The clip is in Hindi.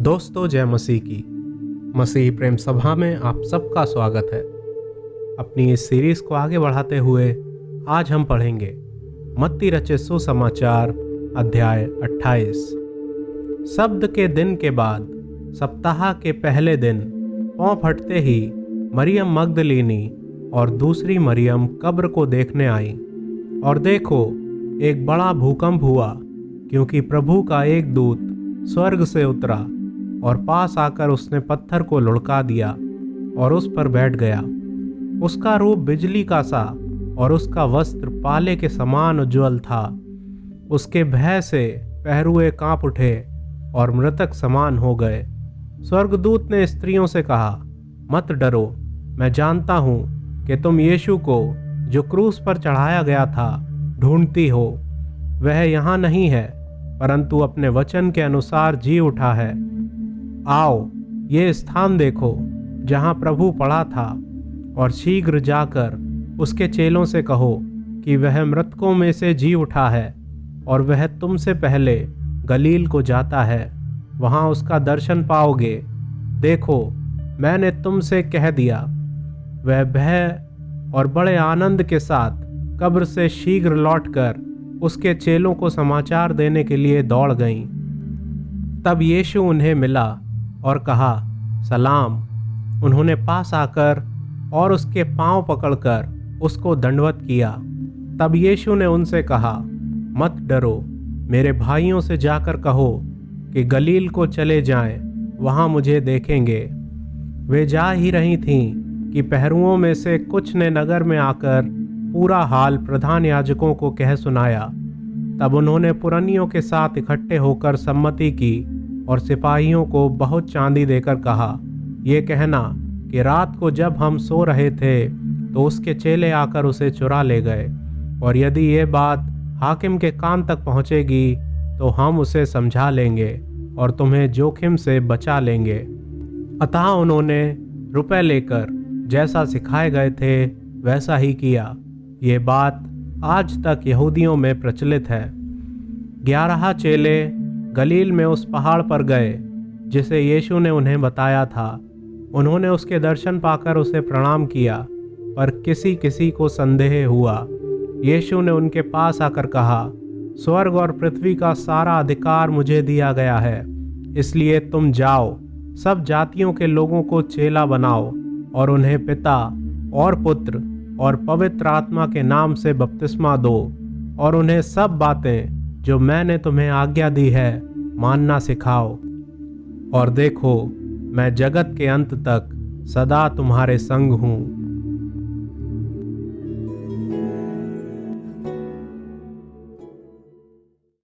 दोस्तों, जय मसीह की। मसीह प्रेम सभा में आप सबका स्वागत है। अपनी इस सीरीज को आगे बढ़ाते हुए आज हम पढ़ेंगे मत्ती रचित सुसमाचार अध्याय 28। शब्द के दिन के बाद सप्ताह के पहले दिन पौ फटते ही मरियम मगदलीनी और दूसरी मरियम कब्र को देखने आई, और देखो, एक बड़ा भूकंप हुआ, क्योंकि प्रभु का एक दूत स्वर्ग से उतरा और पास आकर उसने पत्थर को लुढ़का दिया और उस पर बैठ गया। उसका रूप बिजली का सा और उसका वस्त्र पाले के समान उज्ज्वल था। उसके भय से पहरुए कांप उठे और मृतक समान हो गए। स्वर्गदूत ने स्त्रियों से कहा, मत डरो, मैं जानता हूँ कि तुम यीशु को, जो क्रूस पर चढ़ाया गया था, ढूंढती हो। वह यहाँ नहीं है, परंतु अपने वचन के अनुसार जी उठा है। आओ, ये स्थान देखो जहाँ प्रभु पड़ा था, और शीघ्र जाकर उसके चेलों से कहो कि वह मृतकों में से जी उठा है, और वह तुमसे पहले गलील को जाता है। वहाँ उसका दर्शन पाओगे। देखो, मैंने तुमसे कह दिया। वह भय और बड़े आनंद के साथ कब्र से शीघ्र लौटकर उसके चेलों को समाचार देने के लिए दौड़ गईं। तब यीशु उन्हें मिला और कहा, सलाम। उन्होंने पास आकर और उसके पांव पकड़कर उसको दंडवत किया। तब यीशु ने उनसे कहा, मत डरो, मेरे भाइयों से जाकर कहो कि गलील को चले जाएं, वहां मुझे देखेंगे। वे जा ही रही थीं कि पहरुओं में से कुछ ने नगर में आकर पूरा हाल प्रधान याजकों को कह सुनाया। तब उन्होंने पुरनियों के साथ इकट्ठे होकर सम्मति की और सिपाहियों को बहुत चांदी देकर कहा, ये कहना कि रात को जब हम सो रहे थे तो उसके चेले आकर उसे चुरा ले गए, और यदि ये बात हाकिम के कान तक पहुंचेगी तो हम उसे समझा लेंगे और तुम्हें जोखिम से बचा लेंगे। अतः उन्होंने रुपए लेकर जैसा सिखाए गए थे वैसा ही किया। ये बात आज तक यहूदियों में प्रचलित है। 11 चेले गलील में उस पहाड़ पर गए जिसे यीशु ने उन्हें बताया था। उन्होंने उसके दर्शन पाकर उसे प्रणाम किया, पर किसी किसी को संदेह हुआ। यीशु ने उनके पास आकर कहा, स्वर्ग और पृथ्वी का सारा अधिकार मुझे दिया गया है, इसलिए तुम जाओ, सब जातियों के लोगों को चेला बनाओ और उन्हें पिता और पुत्र और पवित्र आत्मा के नाम से बपतिस्मा दो, और उन्हें सब बातें जो मैंने तुम्हें आज्ञा दी है मानना सिखाओ। और देखो, मैं जगत के अंत तक सदा तुम्हारे संग हूँ।